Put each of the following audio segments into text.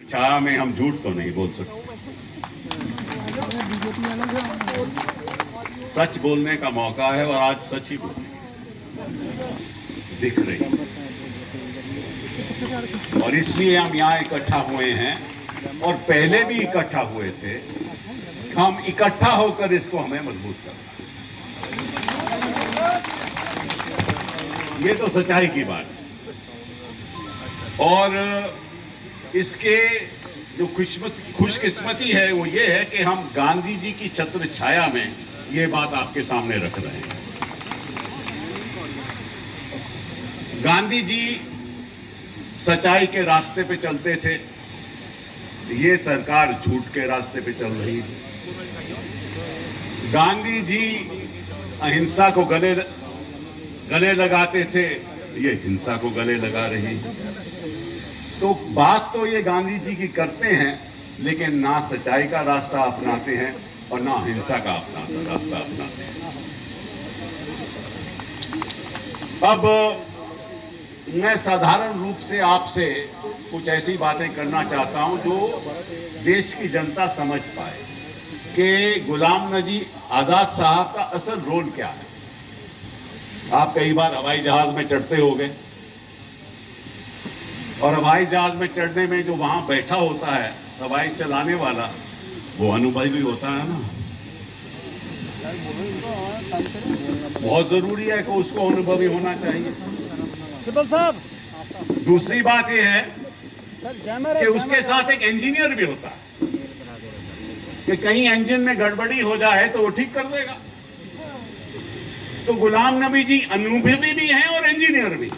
छाया में हम झूठ तो नहीं बोल सकते। सच बोलने का मौका है और आज सच ही बोलने दिख रही, और इसलिए हम यहाँ इकट्ठा हुए हैं और पहले भी इकट्ठा हुए थे। हम इकट्ठा होकर इसको हमें मजबूत करना, ये तो सच्चाई की बात है। और इसके जो खुशकिस्मती है वो ये है कि हम गांधी जी की छत्र छाया में ये बात आपके सामने रख रहे हैं। गांधी जी सच्चाई के रास्ते पे चलते थे, ये सरकार झूठ के रास्ते पे चल रही है। गांधी जी अहिंसा को गले लगाते थे, ये हिंसा को गले लगा रही है। तो बात तो ये गांधी जी की करते हैं, लेकिन ना सच्चाई का रास्ता अपनाते हैं और ना हिंसा का रास्ता अपनाते हैं। अब मैं साधारण रूप से आपसे कुछ ऐसी बातें करना चाहता हूं जो देश की जनता समझ पाए कि गुलाम नबी आजाद साहब का असल रोल क्या है। आप कई बार हवाई जहाज में चढ़ते होंगे, और हवाई जहाज में चढ़ने में जो वहां बैठा होता है हवाई चलाने वाला, वो अनुभवी होता है ना। बहुत जरूरी है कि उसको अनुभवी होना चाहिए। सिब्बल साहब, दूसरी बात यह है कि उसके साथ एक इंजीनियर भी होता है कि कहीं इंजन में गड़बड़ी हो जाए तो वो ठीक कर देगा। तो गुलाम नबी जी अनुभवी भी हैं और इंजीनियर भी।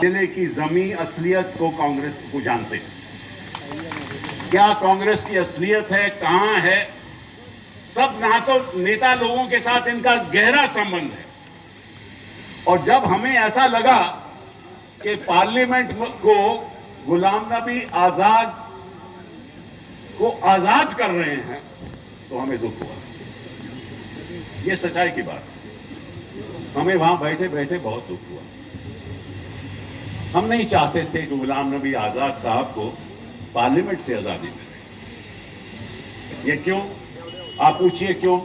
जिले की जमीन असलियत को कांग्रेस को जानते हैं। क्या कांग्रेस की असलियत है, कहां है, सब ना तो नेता लोगों के साथ इनका गहरा संबंध है। और जब हमें ऐसा लगा कि पार्लियामेंट को गुलाम नबी आजाद को आजाद कर रहे हैं तो हमें दुख हुआ। ये सच्चाई की बात है। हमें वहां बैठे बैठे बहुत दुख हुआ। हम नहीं चाहते थे कि गुलाम नबी आजाद साहब को पार्लियामेंट से आजादी मिले। ये क्यों, आप पूछिए क्यों?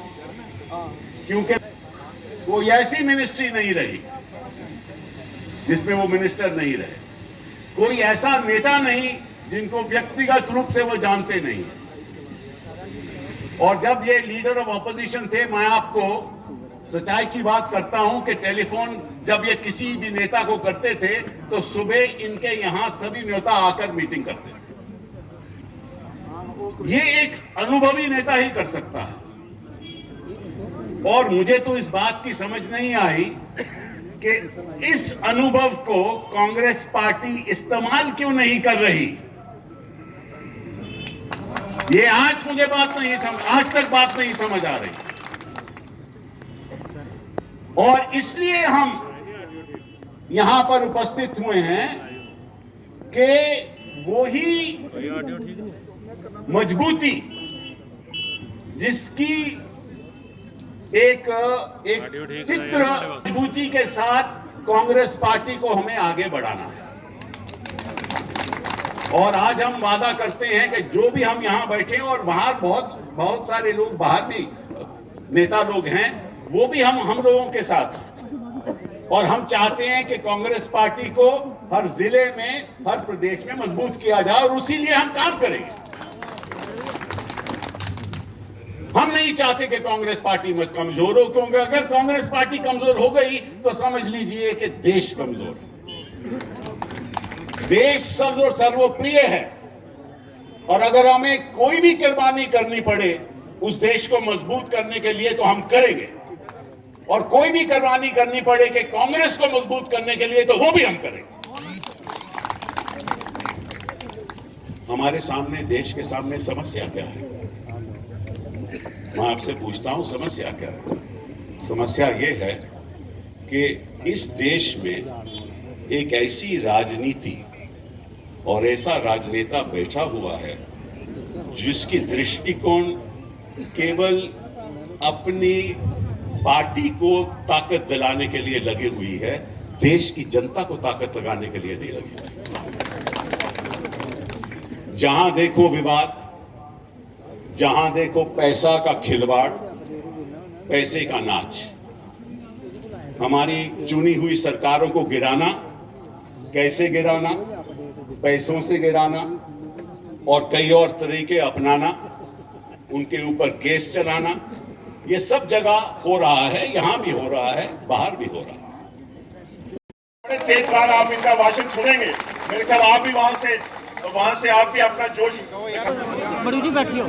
क्योंकि कोई ऐसी मिनिस्ट्री नहीं रही जिसमें वो मिनिस्टर नहीं रहे, कोई ऐसा नेता नहीं जिनको व्यक्तिगत रूप से वो जानते नहीं। और जब ये लीडर ऑफ ऑपोजिशन थे, मैं आपको सच्चाई की बात करता हूं कि टेलीफोन जब ये किसी भी नेता को करते थे तो सुबह इनके यहां सभी नेता आकर मीटिंग करते थे। ये एक अनुभवी नेता ही कर सकता है। और मुझे तो इस बात की समझ नहीं आई कि इस अनुभव को कांग्रेस पार्टी इस्तेमाल क्यों नहीं कर रही। ये आज मुझे आज तक बात नहीं समझ आ रही। और इसलिए हम यहां पर उपस्थित हुए हैं कि वही मजबूती जिसकी एक चित्र मजबूती के साथ कांग्रेस पार्टी को हमें आगे बढ़ाना है। और आज हम वादा करते हैं कि जो भी हम यहां बैठे और बाहर बहुत सारे लोग बाहर भी नेता लोग हैं, वो भी हम लोगों के साथ हैं। और हम चाहते हैं कि कांग्रेस पार्टी को हर जिले में, हर प्रदेश में मजबूत किया जाए, और उसी लिए हम काम करेंगे। हम नहीं चाहते कि कांग्रेस पार्टी कमजोर हो, क्योंकि अगर कांग्रेस पार्टी कमजोर हो गई तो समझ लीजिए कि देश कमजोर है। देश सर्वप्रिय है, और अगर हमें कोई भी कुर्बानी करनी पड़े उस देश को मजबूत करने के लिए तो हम करेंगे। और कोई भी कुर्बानी करनी पड़े कि कांग्रेस को मजबूत करने के लिए तो वो भी हम करेंगे। हमारे सामने, देश के सामने समस्या क्या है? मैं आपसे पूछता हूं, समस्या क्या है? समस्या ये है कि इस देश में एक ऐसी राजनीति और ऐसा राजनेता बैठा हुआ है जिसकी दृष्टिकोण केवल अपनी पार्टी को ताकत दिलाने के लिए लगी हुई है, देश की जनता को ताकत लगाने के लिए नहीं लगी हुई। जहां देखो विवाद, जहां देखो पैसा का खिलवाड़, पैसे का नाच। हमारी चुनी हुई सरकारों को गिराना, कैसे गिराना? पैसों से गिराना और कई और तरीके अपनाना, उनके ऊपर केस चलाना, ये सब जगह हो रहा है, यहां भी हो रहा है, बाहर भी हो रहा है। तेज बार आप इनका भाषण सुनेंगे, मेरे ख्याल आप भी वहां से आप भी अपना जोश। बड़ू जी बैठिए।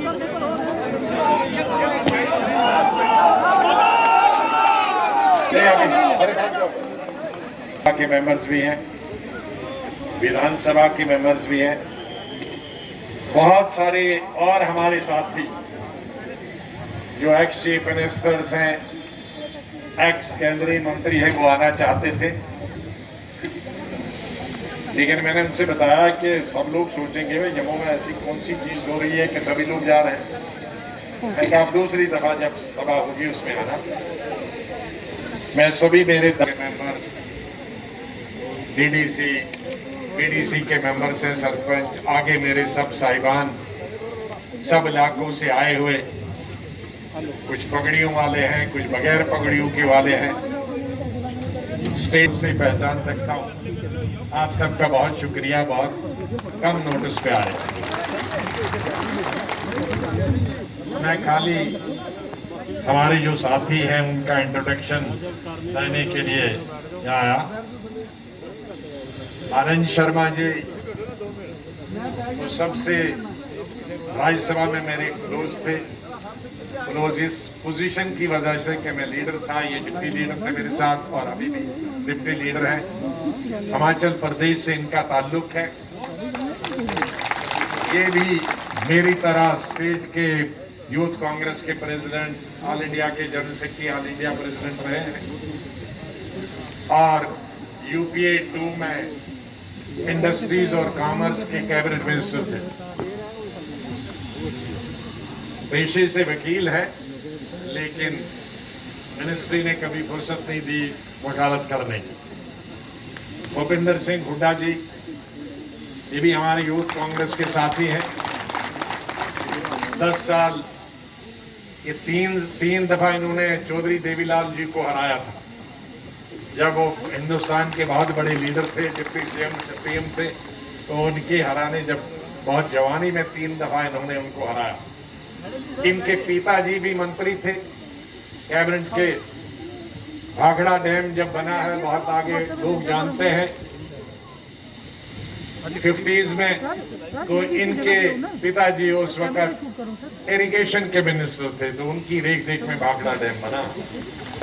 के मेंबर्स भी हैं, विधानसभा के मेंबर्स भी हैं, बहुत सारे और हमारे साथी जो एक्स चीफ मिनिस्टर्स हैं, एक्स केंद्रीय मंत्री हैं, वो आना चाहते थे, लेकिन मैंने उनसे बताया कि सब लोग सोचेंगे भाई जम्मू में ऐसी कौन सी चीज हो रही है कि सभी लोग जा रहे हैं। मैं आप दूसरी दफा जब सभा होगी उसमें आना। मैं सभी मेरे मेंबर्स, डीडीसी, बीडीसी के मेंबर्स हैं, सरपंच, आगे मेरे सब साहिबान, सब इलाकों से आए हुए, कुछ पगड़ियों वाले हैं, कुछ बगैर पगड़ियों के वाले हैं, स्टेट से पहचान सकता हूँ। आप सबका बहुत शुक्रिया, बहुत कम नोटिस पे आए। मैं खाली हमारे जो साथी हैं उनका इंट्रोडक्शन देने के लिए यहाँ आया। आनंद शर्मा जी वो सबसे राज्यसभा में मेरे क्लोज थे, क्लोज इस पोजीशन की वजह से कि मैं लीडर था, ये डिप्टी लीडर थे मेरे साथ और अभी भी डिप्टी लीडर हैं। हिमाचल प्रदेश से इनका ताल्लुक है। ये भी मेरी तरह स्टेट के यूथ कांग्रेस के प्रेसिडेंट, ऑल इंडिया के general secretary, all India president रहे हैं और यूपीए 2 में इंडस्ट्रीज और कॉमर्स के कैबिनेट मिनिस्टर थे। पेशे से वकील है, लेकिन मिनिस्ट्री ने कभी फुर्सत नहीं दी वकालत करने की। भूपिंदर सिंह हुड्डा जी, ये भी हमारे यूथ कांग्रेस के साथी हैं। 10 साल ये तीन दफा इन्होंने चौधरी देवीलाल जी को हराया था, जब वो हिंदुस्तान के बहुत बड़े लीडर थे, डिप्टी सीएम थे, तो उनके हराने जब बहुत जवानी में 3 दफा इन्होंने उनको हराया। इनके पिताजी भी मंत्री थे कैबिनेट के। भाखड़ा डैम जब बना है, बहुत आगे लोग जानते हैं, 50s में, तो इनके पिताजी उस वक्त इरिगेशन के मिनिस्टर थे, तो उनकी रेख देख में भाखड़ा डैम बना,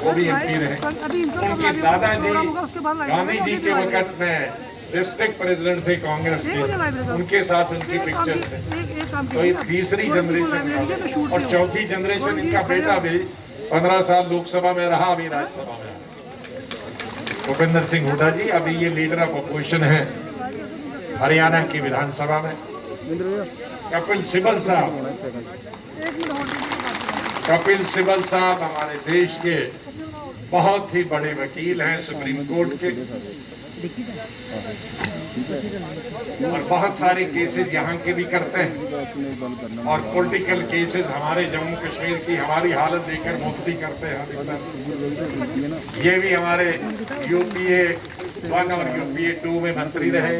वो भी एमपी रहे। उनके दादाजी गांधी जी के वक्त में डिस्ट्रिक्ट प्रेसिडेंट थे कांग्रेस के, उनके साथ उनकी पिक्चर थे। तो ये तीसरी जनरेशन और चौथी जनरेशन इनका बेटा भी 15 साल लोकसभा में रहा, अभी राज्यसभा में। भूपिंदर सिंह हुड्डा जी अभी ये लीडर ऑफ अपोजिशन है हरियाणा की विधानसभा में। कपिल सिब्बल साहब हमारे देश के बहुत ही बड़े वकील हैं, सुप्रीम कोर्ट के, और बहुत सारे केसेस यहाँ के भी करते हैं, और पॉलिटिकल केसेस हमारे जम्मू कश्मीर की हमारी हालत देखकर मुफ्ती करते हैं। ये भी हमारे यूपीए 1 और यूपीए 2 में मंत्री रहे,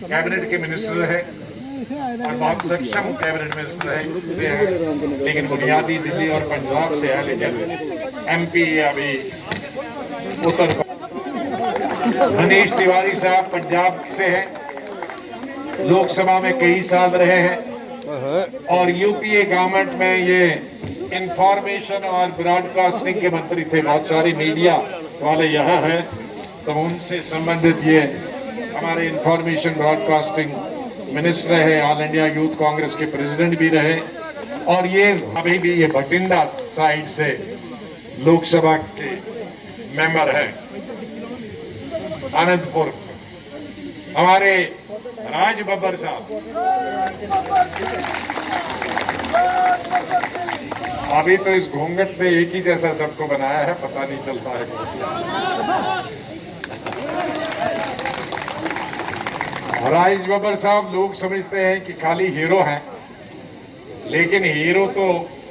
कैबिनेट के मिनिस्टर रहे और बहुत सक्षम कैबिनेट मिनिस्टर है, लेकिन बुनियादी दिल्ली और पंजाब से है, लेकिन एमपी अभी उत्तर। मनीष तिवारी साहब पंजाब से हैं, लोकसभा में कई साल रहे हैं और यूपीए गवर्नमेंट में ये इंफॉर्मेशन और ब्रॉडकास्टिंग के मंत्री थे। बहुत सारी मीडिया वाले यहाँ हैं, तो उनसे संबंधित ये हमारे इंफॉर्मेशन ब्रॉडकास्टिंग मिनिस्टर रहे, ऑल इंडिया यूथ कांग्रेस के प्रेसिडेंट भी रहे, और ये अभी भी ये बठिंडा साइड से लोकसभा के मेंबर हैं। अनंतपुर हमारे राज बब्बर साहब, अभी तो इस घूंघट ने एक ही जैसा सबको बनाया है, पता नहीं चलता है। राइस बब्बर साहब, लोग समझते हैं कि खाली हीरो हैं, लेकिन हीरो तो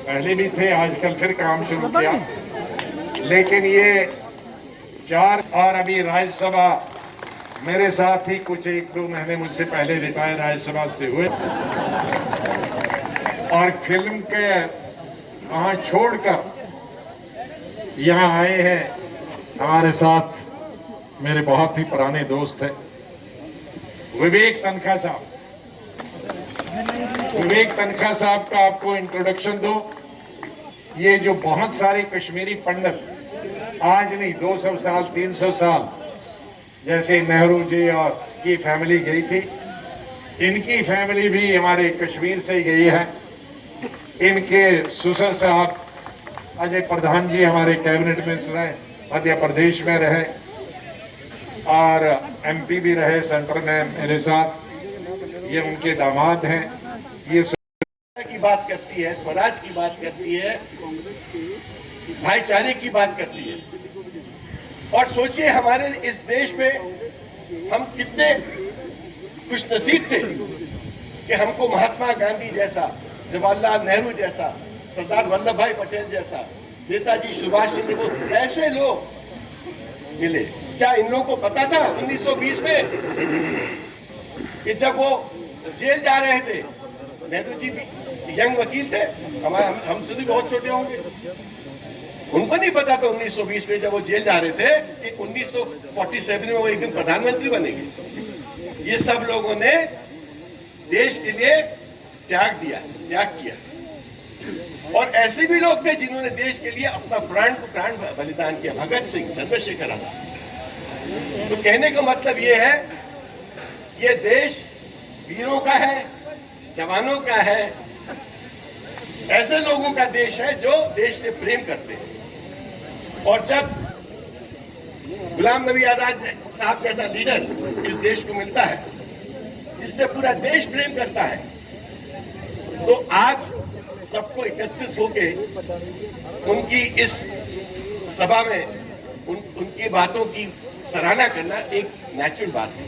पहले भी थे, आजकल फिर काम शुरू किया। लेकिन ये 4 और अभी राज्यसभा मेरे साथ ही कुछ 1-2 महीने मुझसे पहले रिटायर राज्यसभा से हुए और फिल्म के वहां छोड़कर यहाँ आए हैं। हमारे साथ मेरे बहुत ही पुराने दोस्त हैं विवेक तनखा साहब। विवेक तनखा साहब का आपको इंट्रोडक्शन दो। ये जो बहुत सारे कश्मीरी पंडित, आज नहीं 200 साल 300 साल, जैसे नेहरू जी और की फैमिली गई थी, इनकी फैमिली भी हमारे कश्मीर से ही गई है। इनके ससुर साहब अजय प्रधान जी हमारे कैबिनेट मिनिस्टर रहे, मध्य प्रदेश में रहे और एमपी भी रहे सेंटर में मेरे साथ। ये उनके दामाद हैं। ये की बात करती है, स्वराज की बात करती है, भाईचारे की बात करती है। और सोचिए हमारे इस देश में हम कितने खुशनसीब थे कि हमको महात्मा गांधी जैसा, जवाहरलाल नेहरू जैसा, सरदार वल्लभ भाई पटेल जैसा, नेताजी सुभाष चंद्र बोस ऐसे लोग मिले। क्या इन लोगों को पता था 1920 में कि जब वो जेल जा रहे थे, नेहरू जी भी यंग वकील थे, हमसे भी बहुत छोटे होंगे, उनको नहीं पता था 1920 में जब वो जेल जा रहे थे कि 1947 में वो एक दिन प्रधानमंत्री बनेंगे। ये सब लोगों ने देश के लिए त्याग किया। और ऐसे भी लोग थे जिन्होंने देश के लिए अपना प्राण बलिदान किया। भगत सिंह, चंद्रशेखर आजाद। तो कहने का मतलब ये है, ये देश वीरों का है, जवानों का है, ऐसे लोगों का देश है जो देश से प्रेम करते हैं। और जब गुलाम नबी आजाद साहब जैसा लीडर इस देश को मिलता है, जिससे पूरा देश प्रेम करता है, तो आज सबको एकत्रित होके उनकी इस सभा में उनकी बातों की सराहना करना एक नेचुरल बात है।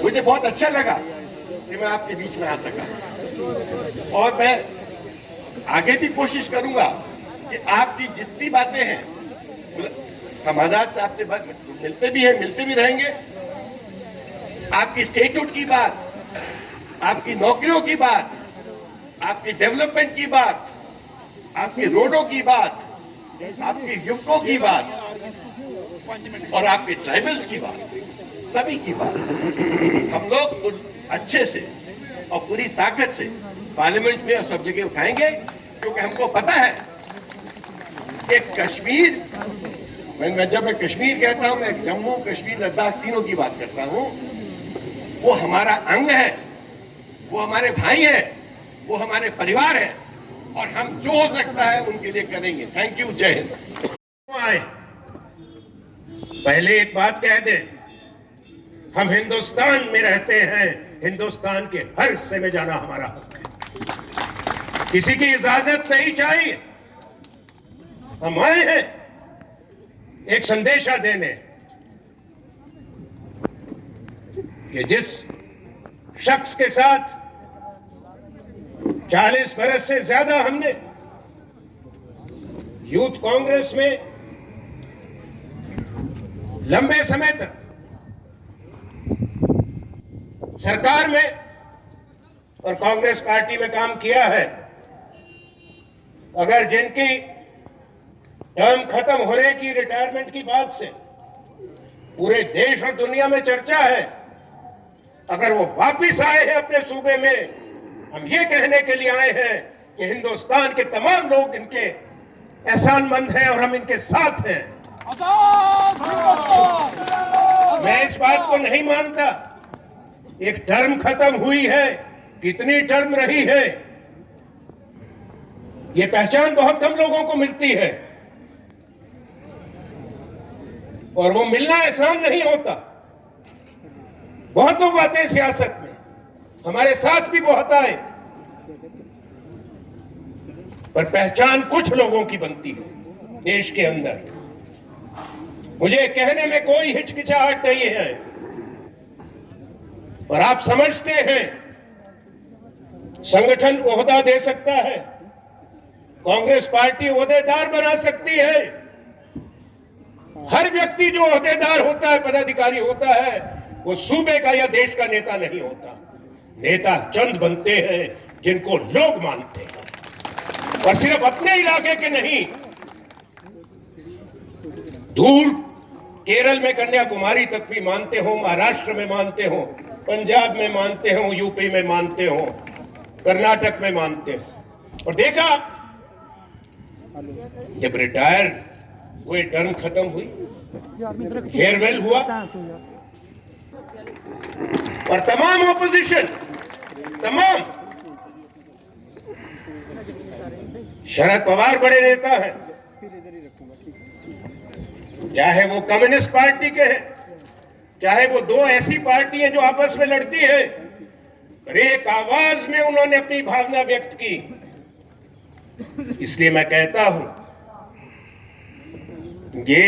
मुझे बहुत अच्छा लगा कि मैं आपके बीच में आ सका और मैं आगे भी कोशिश करूंगा कि आपकी जितनी बातें हैं, हम आजाद साहब से मिलते भी हैं, मिलते भी रहेंगे। आपकी स्टेटहुड की बात, आपकी नौकरियों की बात, आपकी डेवलपमेंट की बात, आपकी रोडों की बात, आपकी युवकों की बात और आपके ट्राइबल्स की बात, सभी की बात हम लोग अच्छे से और पूरी ताकत से पार्लियामेंट में और सब जगह उठाएंगे, क्योंकि हमको पता है कि कश्मीर, जब मैं कश्मीर कहता हूं, मैं जम्मू कश्मीर लद्दाख तीनों की बात करता हूं। वो हमारा अंग है, वो हमारे भाई हैं, वो हमारे परिवार है और हम जो हो सकता है उनके लिए करेंगे। Thank you. जय हिंद। पहले एक बात कह दे, हम हिंदुस्तान में रहते हैं, हिंदुस्तान के हर हिस्से में जाना हमारा हक है, किसी की इजाजत नहीं चाहिए। हम आए हैं एक संदेशा देने कि जिस शख्स के साथ 40 बरस से ज्यादा हमने यूथ कांग्रेस में लंबे समय तक सरकार में और कांग्रेस पार्टी में काम किया है, अगर जिनकी टर्म खत्म होने की, रिटायरमेंट की बात से पूरे देश और दुनिया में चर्चा है, अगर वो वापिस आए हैं अपने सूबे में, हम ये कहने के लिए आए हैं कि हिंदुस्तान के तमाम लोग इनके एहसानमंद हैं और हम इनके साथ हैं। मैं इस बात को नहीं मानता, एक टर्म खत्म हुई है, कितनी टर्म रही है, ये पहचान बहुत कम लोगों को मिलती है और वो मिलना आसान नहीं होता। बहुत लोग आते हैं सियासत में, हमारे साथ भी बहुत आए, पर पहचान कुछ लोगों की बनती है देश के अंदर। मुझे कहने में कोई हिचकिचाहट नहीं है, और आप समझते हैं संगठन ओहदा दे सकता है, कांग्रेस पार्टी ओहदेदार बना सकती है। हर व्यक्ति जो ओहदेदार होता है, पदाधिकारी होता है, वो सूबे का या देश का नेता नहीं होता। नेता चंद बनते हैं जिनको लोग मानते हैं, और सिर्फ अपने इलाके के नहीं, दूर केरल में कन्याकुमारी तक भी मानते हो, महाराष्ट्र में मानते हो, पंजाब में मानते हो, यूपी में मानते हो, कर्नाटक में मानते हो। और देखा जब रिटायर हुए, टर्म खत्म हुई, फेयरवेल हुआ, और तमाम ऑपोजिशन, तमाम, शरद पवार बड़े नेता हैं, चाहे वो कम्युनिस्ट पार्टी के हैं, चाहे वो दो ऐसी पार्टी हैं जो आपस में लड़ती है, एक आवाज में उन्होंने अपनी भावना व्यक्त की। इसलिए मैं कहता हूं, ये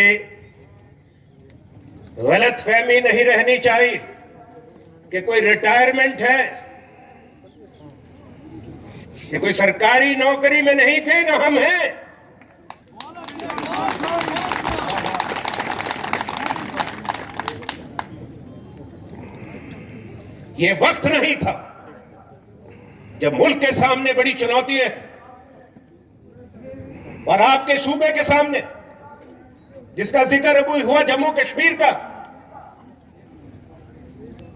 गलतफहमी नहीं रहनी चाहिए कि कोई रिटायरमेंट है, ये कोई सरकारी नौकरी में नहीं थे, ना हम हैं। ये वक्त नहीं था जब मुल्क के सामने बड़ी चुनौती है, और आपके सूबे के सामने, जिसका जिक्र अभी हुआ जम्मू कश्मीर का,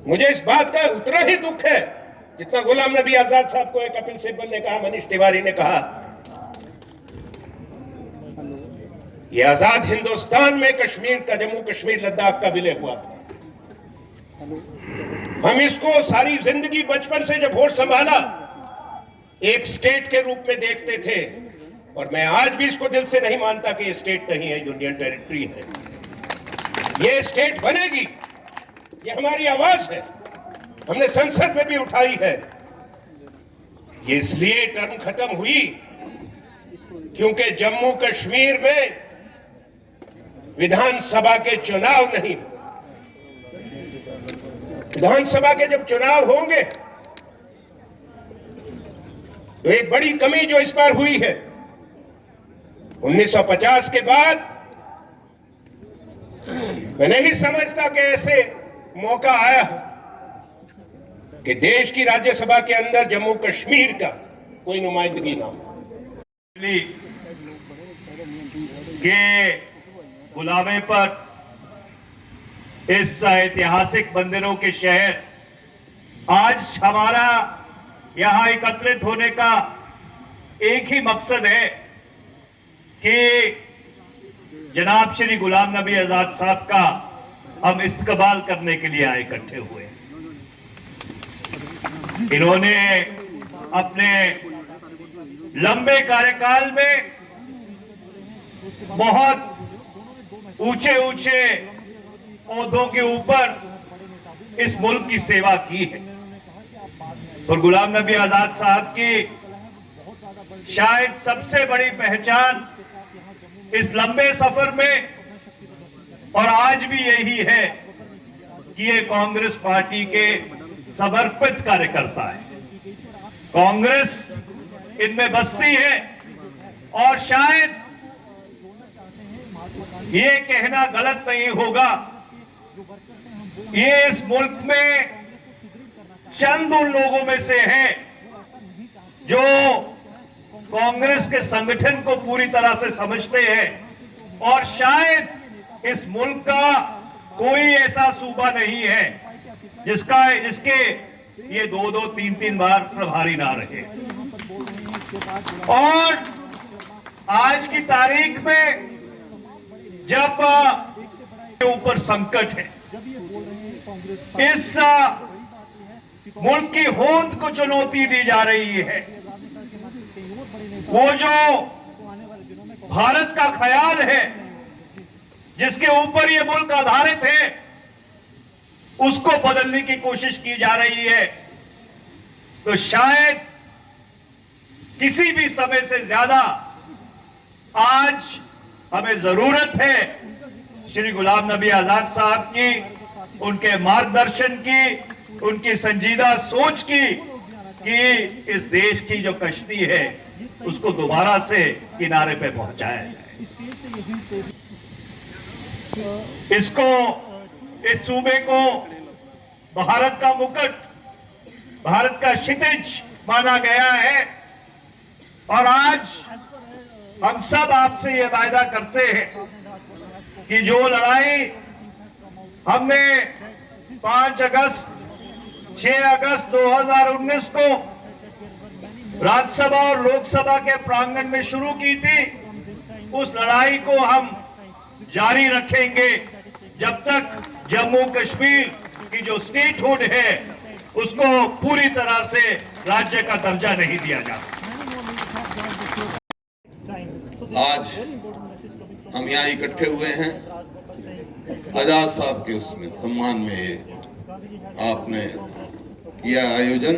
मुझे इस बात का उतना ही दुख है जितना गुलाम नबी आजाद साहब को, कपिल सिब्बल ने कहा, मनीष तिवारी ने कहा। यह आजाद हिंदुस्तान में कश्मीर का, जम्मू कश्मीर लद्दाख का विलय हुआ था। हम इसको सारी जिंदगी बचपन से जब होश संभाला एक स्टेट के रूप में देखते थे, और मैं आज भी इसको दिल से नहीं मानता कि ये स्टेट नहीं है, यूनियन टेरिटरी है। ये स्टेट बनेगी, ये हमारी आवाज है, हमने संसद में भी उठाई है। ये इसलिए टर्म खत्म हुई क्योंकि जम्मू कश्मीर में विधानसभा के चुनाव नहीं, विधानसभा के जब चुनाव होंगे तो एक बड़ी कमी जो इस बार हुई है, 1950 के बाद मैं नहीं समझता कि ऐसे मौका आया कि देश की राज्यसभा के अंदर जम्मू कश्मीर का कोई नुमाइंदगी ना हो। के बुलावे पर इस ऐतिहासिक मंदिरों के शहर आज हमारा यहां एकत्रित होने का एक ही मकसद है कि जनाब श्री गुलाम नबी आजाद साहब का हम इस्तकबाल करने के लिए आए, इकट्ठे हुए। इन्होंने अपने लंबे कार्यकाल में बहुत ऊंचे ऊंचे ओहदों के ऊपर इस मुल्क की सेवा की है, और गुलाम नबी आजाद साहब की शायद सबसे बड़ी पहचान इस लंबे सफर में और आज भी यही है कि ये कांग्रेस पार्टी के समर्पित कार्यकर्ता है। कांग्रेस इनमें बसती है, और शायद ये कहना गलत नहीं होगा, ये इस मुल्क में चंद उन लोगों में से है जो कांग्रेस के संगठन को पूरी तरह से समझते हैं, और शायद इस मुल्क का कोई ऐसा सूबा नहीं है जिसके ये 2-2, 3-3 बार प्रभारी ना रहे। और आज की तारीख में जब ऊपर संकट है, इस मुल्क की होंद को चुनौती दी जा रही है, वो जो भारत का ख्याल है जिसके ऊपर ये मुल्क आधारित है, उसको बदलने की कोशिश की जा रही है, तो शायद किसी भी समय से ज्यादा आज हमें जरूरत है श्री गुलाम नबी आजाद साहब की, उनके मार्गदर्शन की, उनकी संजीदा सोच की कि इस देश की जो कश्ती है उसको दोबारा से किनारे पे पहुंचाया जाए। इसको, इस सूबे को भारत का मुकुट, भारत का क्षितिज माना गया है और आज हम सब आपसे ये वायदा करते हैं कि जो लड़ाई हमने 5 अगस्त 6 अगस्त 2019 को राज्यसभा और लोकसभा के प्रांगण में शुरू की थी, उस लड़ाई को हम जारी रखेंगे जब तक जम्मू कश्मीर की जो स्टेटहुड है उसको पूरी तरह से राज्य का दर्जा नहीं दिया जाता। आज हम यहाँ इकट्ठे हुए हैं आजाद साहब के उसमें सम्मान में आपने किया आयोजन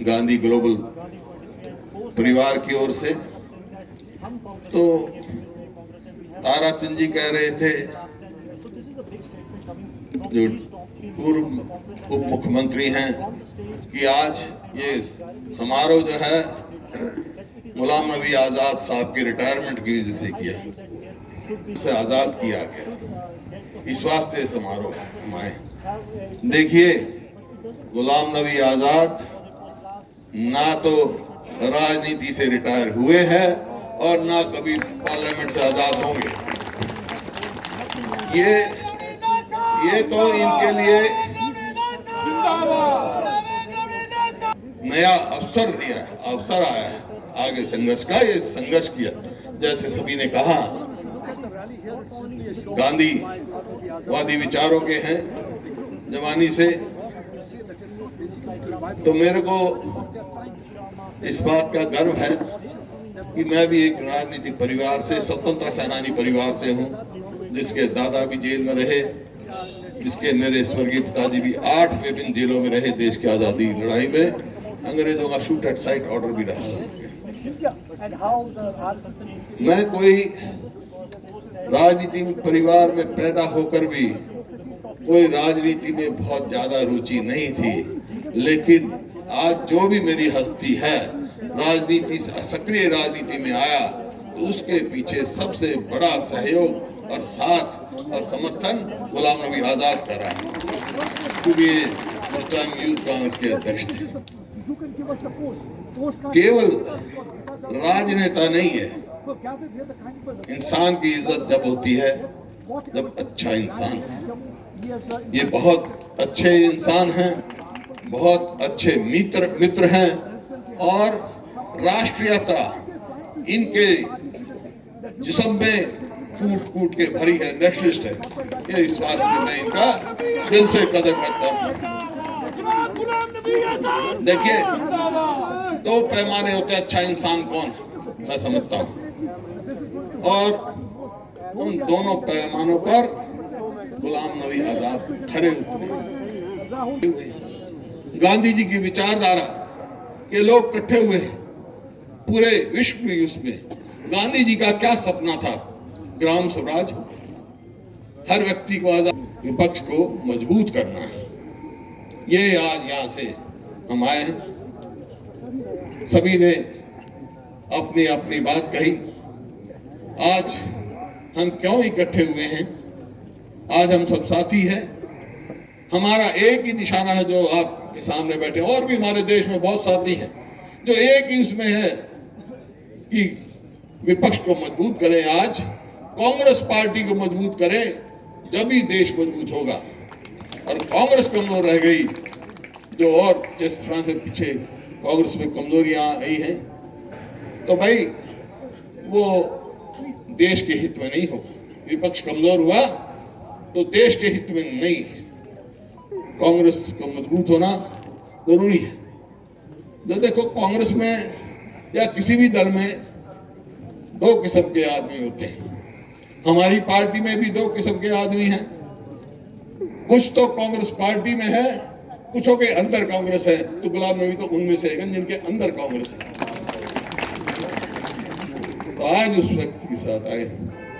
गांधी ग्लोबल परिवार की ओर से। तो ताराचंद जी कह रहे थे, जो पूर्व उप मुख्यमंत्री हैं, कि आज ये समारोह जो है गुलाम नबी आजाद साहब के रिटायरमेंट की वजह से किया, उसे आजाद किया गया, इस वास्ते समारोह हम आए। देखिए, गुलाम नबी आजाद ना तो राजनीति से रिटायर हुए हैं और ना कभी पार्लियामेंट से आजाद होंगे। ये तो इनके लिए नया अवसर दिया है, अवसर आया है आगे संघर्ष का। ये संघर्ष किया, जैसे सभी ने कहा, गांधीवादी विचारों के हैं जवानी से। तो मेरे को इस बात का गर्व है कि मैं भी एक राजनीतिक परिवार से, स्वतंत्रता सेनानी परिवार से हूं, जिसके दादा भी जेल में रहे, जिसके मेरे स्वर्गीय पिताजी भी 8 विभिन्न जेलों में रहे देश की आजादी लड़ाई में। अंग्रेजों का शूट एट साइट ऑर्डर भी रहा। मैं कोई राजनीतिक परिवार में पैदा होकर भी कोई राजनीति में बहुत ज्यादा रुचि नहीं थी, लेकिन आज जो भी मेरी हस्ती है राजनीति, सक्रिय राजनीति में आया, तो उसके पीछे सबसे बड़ा सहयोग और साथ और समर्थन गुलाम नबी आजाद का रहा, क्योंकि उस टाइम यूथ कांग्रेस के अध्यक्ष थे। केवल राजनेता नहीं है, इंसान की इज्जत जब होती है जब अच्छा इंसान है। ये बहुत अच्छे इंसान हैं, बहुत अच्छे मित्र हैं और राष्ट्रीयता इनके जिस्म में कूट के भरी है, नेशनलिस्ट है। ये इस बात में मैं इनका दिल से कदर करता हूँ। देखिए, 2 पैमाने होते हैं अच्छा इंसान कौन, मैं समझता हूँ, और उन दोनों पैमानों पर गुलाम नबी आजाद खड़े उतरे। गांधी जी की विचारधारा के लोग इकट्ठे हुए पूरे विश्व में। उसमें गांधी जी का क्या सपना था? ग्राम स्वराज, हर व्यक्ति को आजाद, विपक्ष को मजबूत करना है। ये आज यहाँ से हम आए हैं, सभी ने अपनी अपनी बात कही। आज हम क्यों इकट्ठे हुए हैं? आज हम सब साथी हैं। हमारा एक ही निशाना है जो आपके सामने बैठे, और भी हमारे देश में बहुत साथी हैं जो एक ही उसमें है कि विपक्ष को मजबूत करें। आज कांग्रेस पार्टी को मजबूत करें, जब ही देश मजबूत होगा। और कांग्रेस कमजोर रह गई, जो और जिस तरह से पीछे कांग्रेस में कमजोरियां आई हैं, तो भाई वो देश के हित में नहीं होगा। विपक्ष कमजोर हुआ तो देश के हित में नहीं। कांग्रेस को मजबूत होना जरूरी है। जो देखो, कांग्रेस में या किसी भी दल में 2 किस्म के आदमी होते हैं। हमारी पार्टी में भी 2 किस्म के आदमी हैं। कुछ तो कांग्रेस पार्टी में है, कुछों के अंदर कांग्रेस है। तो गुलाम नबी तो उनमें से है जिनके अंदर कांग्रेस है। तो आज उस व्यक्ति के साथ आए,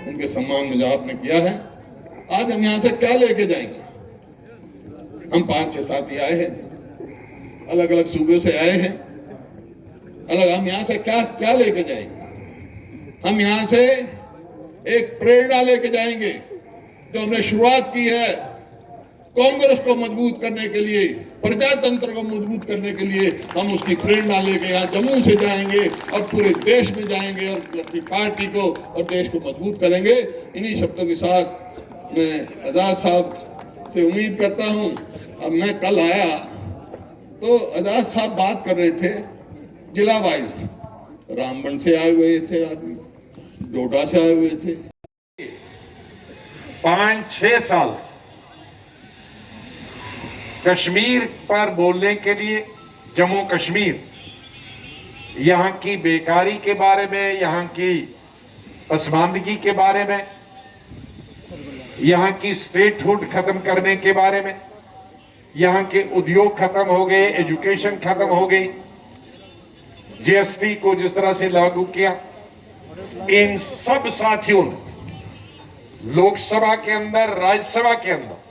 उनके सम्मान में जो आपने किया है, आज हम यहाँ से क्या लेके जाएंगे? हम 5-6 साथी आए हैं, अलग अलग सूबे से आए हैं, हम यहाँ से क्या लेके जाएंगे? हम यहाँ से एक प्रेरणा लेके जाएंगे जो हमने शुरुआत की है कांग्रेस को मजबूत करने के लिए, प्रजातंत्र को मजबूत करने के लिए। हम उसकी प्रेरणा लेके यहाँ जम्मू से जाएंगे और पूरे देश में जाएंगे और अपनी पार्टी को और देश को मजबूत करेंगे। इन्हीं शब्दों के साथ मैं आजाद साहब से उम्मीद करता हूँ। अब मैं कल आया तो आजाद साहब बात कर रहे थे जिला वाइज, रामबन से आए हुए थे आदमी, डोडा से आए हुए थे। 5-6 साल कश्मीर पर बोलने के लिए, जम्मू कश्मीर, यहाँ की बेकारी के बारे में, यहाँ की पसमानदगी के बारे में, यहाँ की स्टेटहुड खत्म करने के बारे में, यहाँ के उद्योग खत्म हो गए, एजुकेशन खत्म हो गई, जीएसटी को जिस तरह से लागू किया, इन सब साथियों ने लोकसभा के अंदर, राज्यसभा के अंदर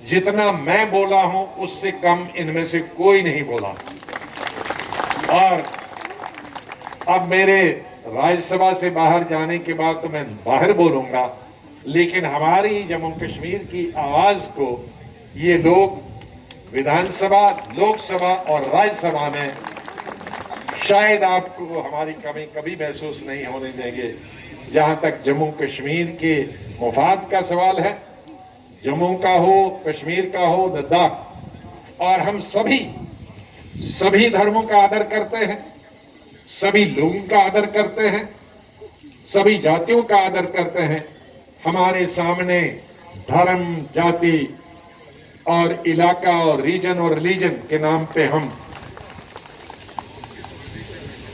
जितना मैं बोला हूं उससे कम इनमें से कोई नहीं बोला। और अब मेरे राज्यसभा से बाहर जाने के बाद तो मैं बाहर बोलूंगा, लेकिन हमारी जम्मू कश्मीर की आवाज को ये लोग विधानसभा, लोकसभा और राज्यसभा में शायद आपको हमारी कमी कभी महसूस नहीं होने देंगे। जहां तक जम्मू कश्मीर के मुफाद का सवाल है, जम्मू का हो, कश्मीर का हो, लद्दाख, और हम सभी धर्मों का आदर करते हैं, सभी लोगों का आदर करते हैं, सभी जातियों का आदर करते हैं। हमारे सामने धर्म, जाति और इलाका और रीजन और रिलीजन के नाम पे हम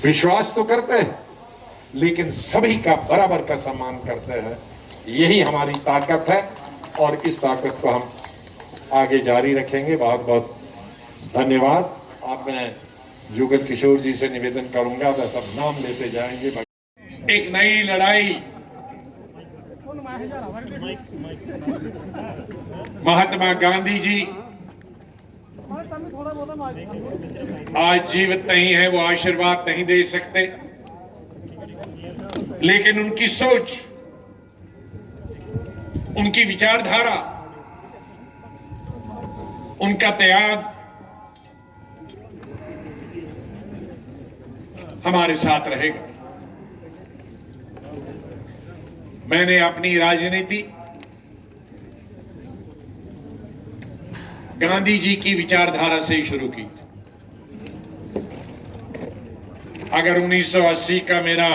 विश्वास तो करते हैं, लेकिन सभी का बराबर का सम्मान करते हैं। यही हमारी ताकत है और इस ताकत को हम आगे जारी रखेंगे। बहुत बहुत धन्यवाद। अब मैं जुगल किशोर जी से निवेदन करूंगा, वह सब नाम लेते जाएंगे। एक नई लड़ाई महात्मा गांधी जी आज जीवित नहीं है, वो आशीर्वाद नहीं दे सकते, लेकिन उनकी सोच, उनकी विचारधारा, उनका त्याग हमारे साथ रहेगा। मैंने अपनी राजनीति गांधी जी की विचारधारा से ही शुरू की। अगर 1980 का मेरा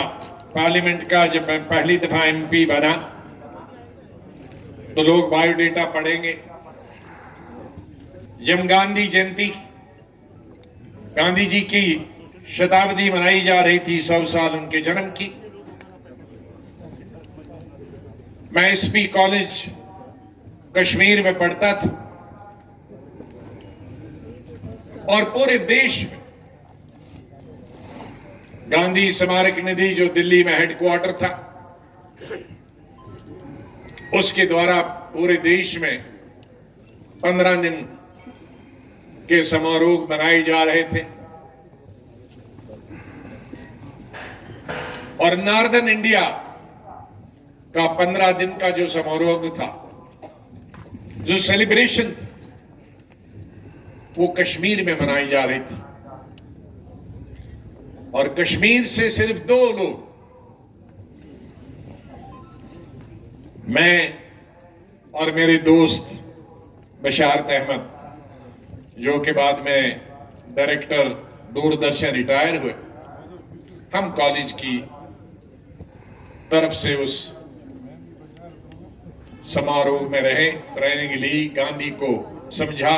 पार्लियामेंट का, जब मैं पहली दफा एमपी बना, तो लोग बायोडेटा पढ़ेंगे। जब गांधी जयंती, गांधी जी की शताब्दी मनाई जा रही थी, 100 साल उनके जन्म की, मैं एसपी कॉलेज कश्मीर में पढ़ता था और पूरे देश में गांधी स्मारक निधि, जो दिल्ली में हेडक्वार्टर था, उसके द्वारा पूरे देश में 15 दिन के समारोह मनाए जा रहे थे। और नॉर्दर्न इंडिया का 15 दिन का जो समारोह था, जो सेलिब्रेशन थी, वो कश्मीर में मनाई जा रही थी। और कश्मीर से सिर्फ 2 लोग, मैं और मेरे दोस्त बशारत अहमद, जो के बाद में डायरेक्टर दूरदर्शन रिटायर हुए, हम कॉलेज की तरफ से उस समारोह में रहे, ट्रेनिंग ली, गांधी को समझा,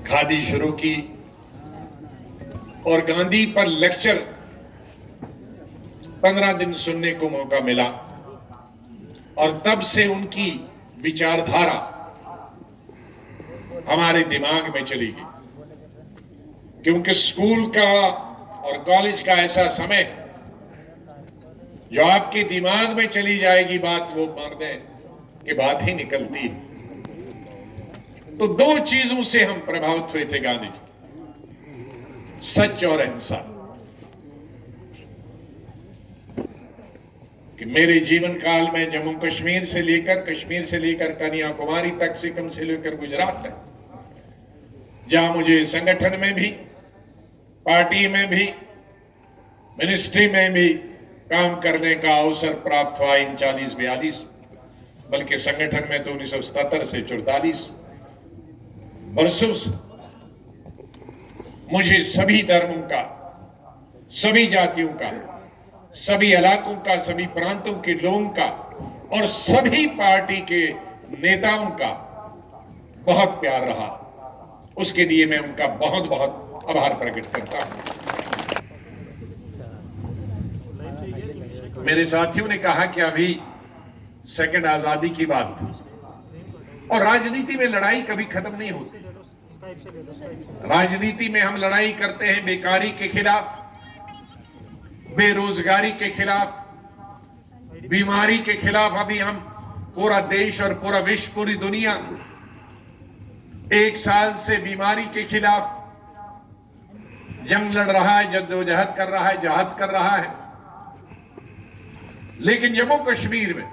खादी शुरू की और गांधी पर लेक्चर 15 दिन सुनने को मौका मिला। और तब से उनकी विचारधारा हमारे दिमाग में चली गई, क्योंकि स्कूल का और कॉलेज का ऐसा समय जो आपके दिमाग में चली जाएगी बात, वो मरने के बाद ही निकलती है। तो दो चीजों से हम प्रभावित हुए थे गांधी जी, सच और अहिंसा। कि मेरे जीवन काल में जम्मू कश्मीर से लेकर कन्याकुमारी तक, सिक्किम से लेकर गुजरात तक, जहां मुझे संगठन में भी, पार्टी में भी, मिनिस्ट्री में भी काम करने का अवसर प्राप्त हुआ इन 40-42, बल्कि संगठन में तो 1977 से 44 वर्षों से मुझे सभी धर्मों का, सभी जातियों का, सभी इलाकों का, सभी प्रांतों के लोगों का और सभी पार्टी के नेताओं का बहुत प्यार रहा। उसके लिए मैं उनका बहुत बहुत आभार प्रकट करता हूं। मेरे साथियों ने कहा कि अभी सेकंड आजादी की बात थी, और राजनीति में लड़ाई कभी खत्म नहीं होती। राजनीति में हम लड़ाई करते हैं बेकारी के खिलाफ, बेरोजगारी के खिलाफ, बीमारी के खिलाफ। अभी हम पूरा देश और पूरा विश्व, पूरी दुनिया 1 साल से बीमारी के खिलाफ जंग लड़ रहा है, जद्दोजहद कर रहा है, जहाद कर रहा है। लेकिन जम्मू कश्मीर में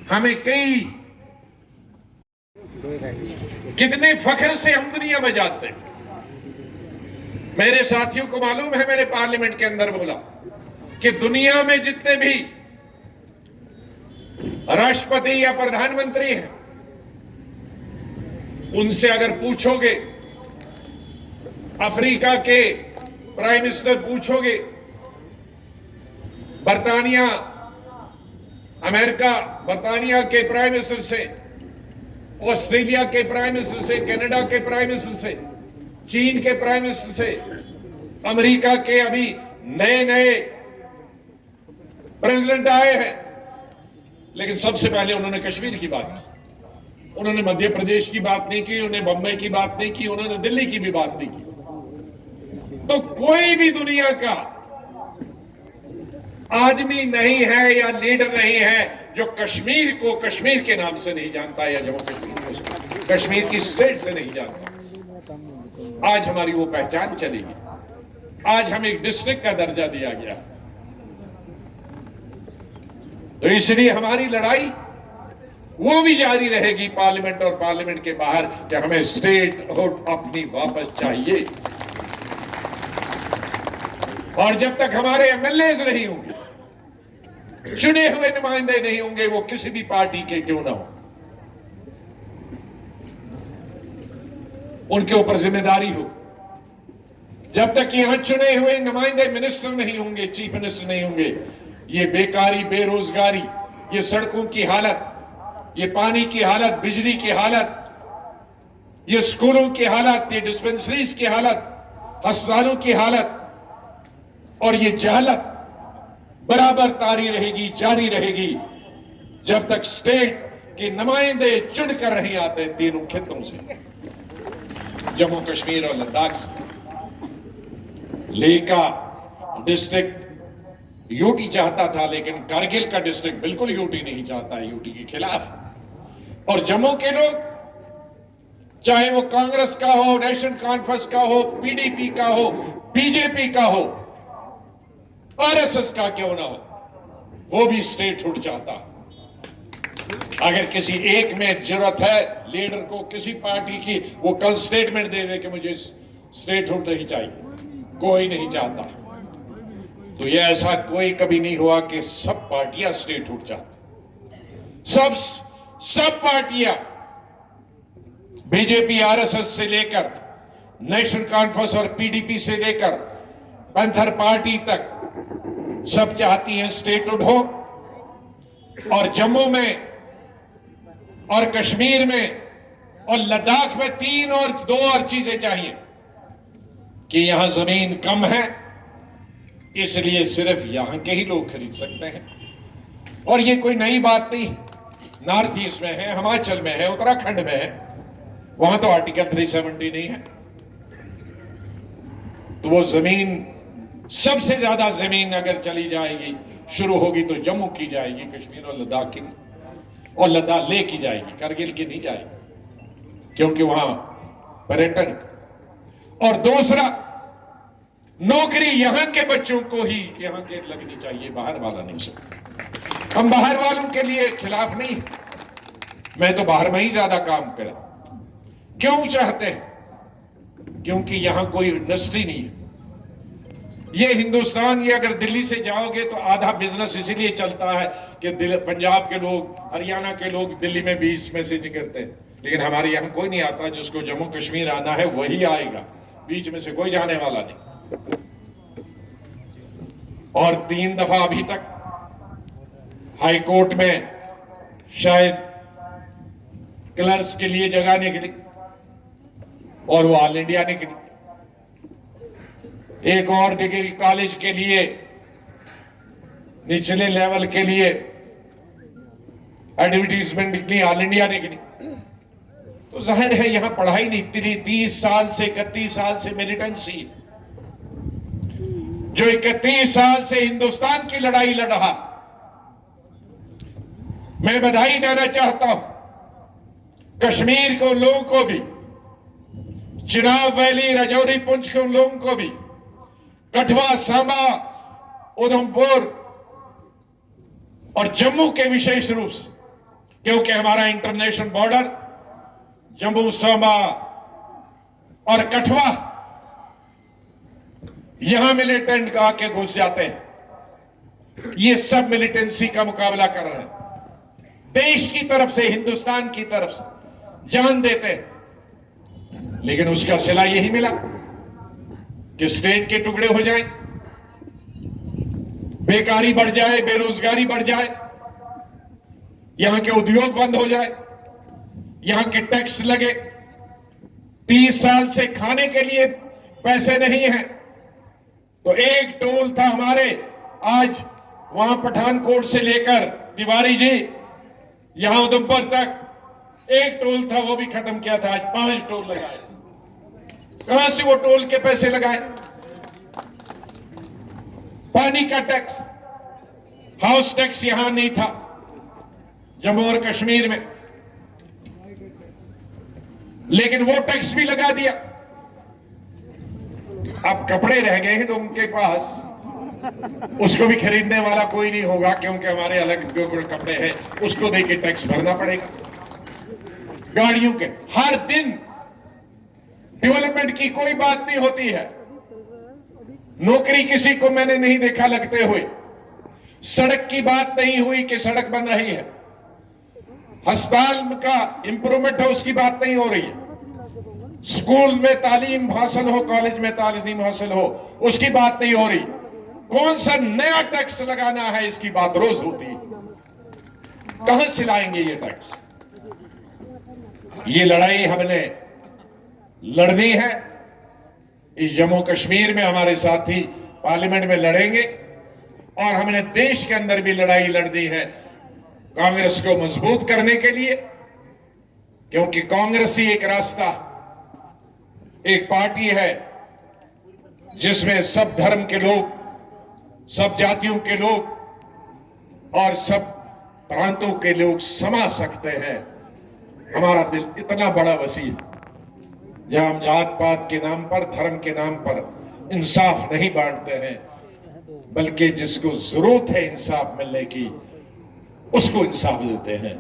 हमें कितने फख्र से हम दुनिया में जाते हैं। मेरे साथियों को मालूम है, मैंने पार्लियामेंट के अंदर बोला कि दुनिया में जितने भी राष्ट्रपति या प्रधानमंत्री हैं, उनसे अगर पूछोगे, अफ्रीका के प्राइम मिनिस्टर पूछोगे, बर्तानिया, अमेरिका, बर्तानिया के प्राइम मिनिस्टर से, ऑस्ट्रेलिया के प्राइम मिनिस्टर से, कनाडा के प्राइम मिनिस्टर से, चीन के प्राइम मिनिस्टर से, अमेरिका के अभी नए प्रेसिडेंट आए हैं, लेकिन सबसे पहले उन्होंने कश्मीर की बात की। उन्होंने मध्य प्रदेश की बात नहीं की, उन्होंने बंबई की बात नहीं की, उन्होंने दिल्ली की भी बात नहीं की। तो कोई भी दुनिया का आदमी नहीं है या लीडर नहीं है जो कश्मीर को कश्मीर के नाम से नहीं जानता, या जम्मू कश्मीर को कश्मीर की स्टेट से नहीं जानता। आज हमारी वो पहचान चलेगी। आज हमें एक डिस्ट्रिक्ट का दर्जा दिया गया, तो इसलिए हमारी लड़ाई वो भी जारी रहेगी पार्लियामेंट और पार्लियामेंट के बाहर कि हमें स्टेट हुड अपनी वापस चाहिए। और जब तक हमारे एमएलए नहीं होंगे, चुने हुए नुमाइंदे नहीं होंगे, वो किसी भी पार्टी के क्यों ना हो, उनके ऊपर जिम्मेदारी हो। जब तक यहां चुने हुए नुमाइंदे मिनिस्टर नहीं होंगे, चीफ मिनिस्टर नहीं होंगे, ये बेकारी, बेरोजगारी, ये सड़कों की हालत, ये पानी की हालत, बिजली की हालत, ये स्कूलों की हालत, ये डिस्पेंसरीज की हालत, अस्पतालों की हालत और ये जहालत बराबर तारी रहेगी, जारी रहेगी, जब तक स्टेट के नुमाइंदे चुनकर नहीं आते तीनों खित्तों से, जम्मू कश्मीर और लद्दाख से। लेह का डिस्ट्रिक्ट यूटी चाहता था, लेकिन कारगिल का डिस्ट्रिक्ट बिल्कुल यूटी नहीं चाहता है, यूटी के खिलाफ। और जम्मू के लोग, चाहे वो कांग्रेस का हो, नेशनल कॉन्फ्रेंस का हो, पीडीपी का हो, बीजेपी का हो, आरएसएस का क्यों ना हो, वो भी स्टेट हुड चाहता। अगर किसी एक में जरूरत है लीडर को किसी पार्टी की, वो कल स्टेटमेंट दे दे कि मुझे स्टेट हुड नहीं चाहिए, कोई नहीं चाहता। तो ये ऐसा कोई कभी नहीं हुआ कि सब पार्टियां स्टेट हुड चाहती। सब पार्टियां, बीजेपी, आरएसएस से लेकर नेशनल कॉन्फ्रेंस और पीडीपी से लेकर पैंथर पार्टी तक, सब चाहती हैं स्टेट हुड हो। और जम्मू में और कश्मीर में और लद्दाख में दो और चीजें चाहिए कि यहां जमीन कम है, इसलिए सिर्फ यहां के ही लोग खरीद सकते हैं। और ये कोई नई बात नहीं, नॉर्थ ईस्ट में है, हिमाचल में है, उत्तराखंड में है, वहां तो आर्टिकल 370 नहीं है। तो वो जमीन सबसे ज्यादा जमीन अगर चली जाएगी, शुरू होगी तो जम्मू की जाएगी, कश्मीर और लद्दाख की, और लद्दाख ले की जाएगी, करगिल की नहीं जाएगी, क्योंकि वहां पर्यटन। और दूसरा, नौकरी यहां के बच्चों को ही यहां के लगनी चाहिए, बाहर वाला नहीं सकता। हम बाहर वालों के लिए खिलाफ नहीं, मैं तो बाहर में ही ज्यादा काम करा। क्यों चाहते हैं? क्योंकि यहां कोई इंडस्ट्री नहीं है। ये हिंदुस्तान, ये अगर दिल्ली से जाओगे तो आधा बिजनेस इसीलिए चलता है कि पंजाब के लोग, हरियाणा के लोग दिल्ली में बीच में से करते हैं, लेकिन हमारे यहां कोई नहीं आता। जिसको जम्मू कश्मीर आना है वही आएगा, बीच में से कोई जाने वाला नहीं। और 3 दफा अभी तक हाई कोर्ट में शायद क्लर्क्स के लिए जगह निकली और वो ऑल इंडिया निकली। एक और डिग्री कॉलेज के लिए, निचले लेवल के लिए एडवर्टीजमेंट निकली, ऑल इंडिया निकली। तो जाहिर है यहां पढ़ाई नहीं, 30 साल से 31 साल से मिलिटेंसी, जो 31 साल से हिंदुस्तान की लड़ाई लड़ रहा। मैं बधाई देना चाहता हूं कश्मीर के लोगों को भी, चिनाब वैली, राजौरी, पुंछ के उन लोगों को भी, कठुआ, सांबा, उधमपुर और जम्मू के विशेष रूप से, क्योंकि हमारा इंटरनेशनल बॉर्डर जम्मू, सांबा और कठुआ, यहां मिलिटेंट आके घुस जाते हैं। ये सब मिलिटेंसी का मुकाबला कर रहे हैं, देश की तरफ से, हिंदुस्तान की तरफ से जान देते हैं, लेकिन उसका सिला यही मिला कि स्टेट के टुकड़े हो जाए, बेकारी बढ़ जाए, बेरोजगारी बढ़ जाए, यहां के उद्योग बंद हो जाए, यहां के टैक्स लगे। 30 साल से खाने के लिए पैसे नहीं है, तो एक टोल था हमारे, आज वहां पठानकोट से लेकर तिवारी जी यहां उधमपुर तक एक टोल था, वो भी खत्म किया था। आज 5 टोल लगाए। कहां से वो टोल के पैसे लगाए? पानी का टैक्स, हाउस टैक्स यहां नहीं था जम्मू और कश्मीर में, लेकिन वो टैक्स भी लगा दिया। अब कपड़े रह गए हैं लोगों के पास, उसको भी खरीदने वाला कोई नहीं होगा, क्योंकि हमारे अलग कपड़े हैं, उसको देके टैक्स भरना पड़ेगा। गाड़ियों के हर दिन डेवलपमेंट की कोई बात नहीं होती है। नौकरी किसी को मैंने नहीं देखा लगते हुए, सड़क की बात नहीं हुई कि सड़क बन रही है, अस्पताल का इंप्रूवमेंट हो उसकी बात नहीं हो रही है, स्कूल में तालीम हासिल हो, कॉलेज में तालीम हासिल हो उसकी बात नहीं हो रही। कौन सा नया टैक्स लगाना है इसकी बात रोज होती है। कहां से लाएंगे ये टैक्स? ये लड़ाई हमने लड़नी है। इस जम्मू कश्मीर में हमारे साथी पार्लियामेंट में लड़ेंगे, और हमने देश के अंदर भी लड़ाई लड़नी है कांग्रेस को मजबूत करने के लिए, क्योंकि कांग्रेस ही एक रास्ता, एक पार्टी है जिसमें सब धर्म के लोग, सब जातियों के लोग और सब प्रांतों के लोग समा सकते हैं। हमारा दिल इतना बड़ा वसी है, जहां हम जात पात के नाम पर, धर्म के नाम पर इंसाफ नहीं बांटते हैं, बल्कि जिसको जरूरत है इंसाफ मिलने की उसको इंसाफ देते हैं।